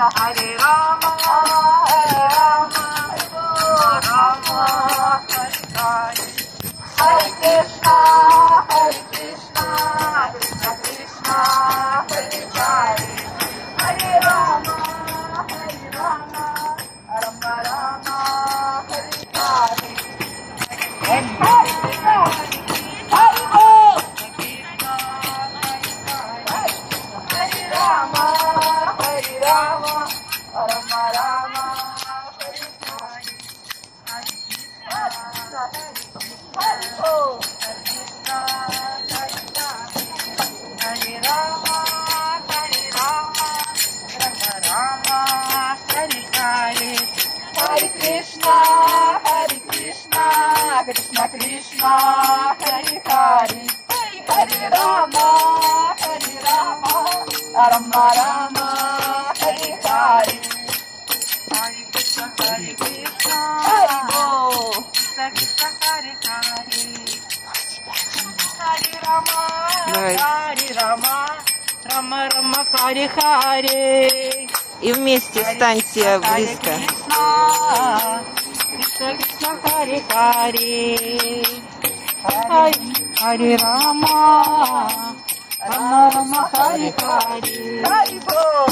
Hare Rama, Hare Rama, Rama Krishna, Hare Krishna, Hare Krishna, Krishna Krishna, Hare Hare, Hare Rama, Hare Rama, Rama Rama, Hare Hare, Hare Krishna, Hare Bol, Hare Rama, Hare Rama, Rama Rama, Hare Hare, Hare Krishna, Hare Bol, Hare Rama, Hare Rama, Rama Rama, Hare Hare, Hare Krishna, Krishna Krishna, Hare Hare, Hare Rama, Rama Rama, Hare Hare, Hare Krishna, Hare Bol, Krishna Hare Hare, Hare Rama, Hare Rama, Rama Rama, Hare Hare. И вместе встаньте близко. Krishna Krishna, Hare Hare, Hare Rama, Rama Rama, Hare Hare, Hare Bol.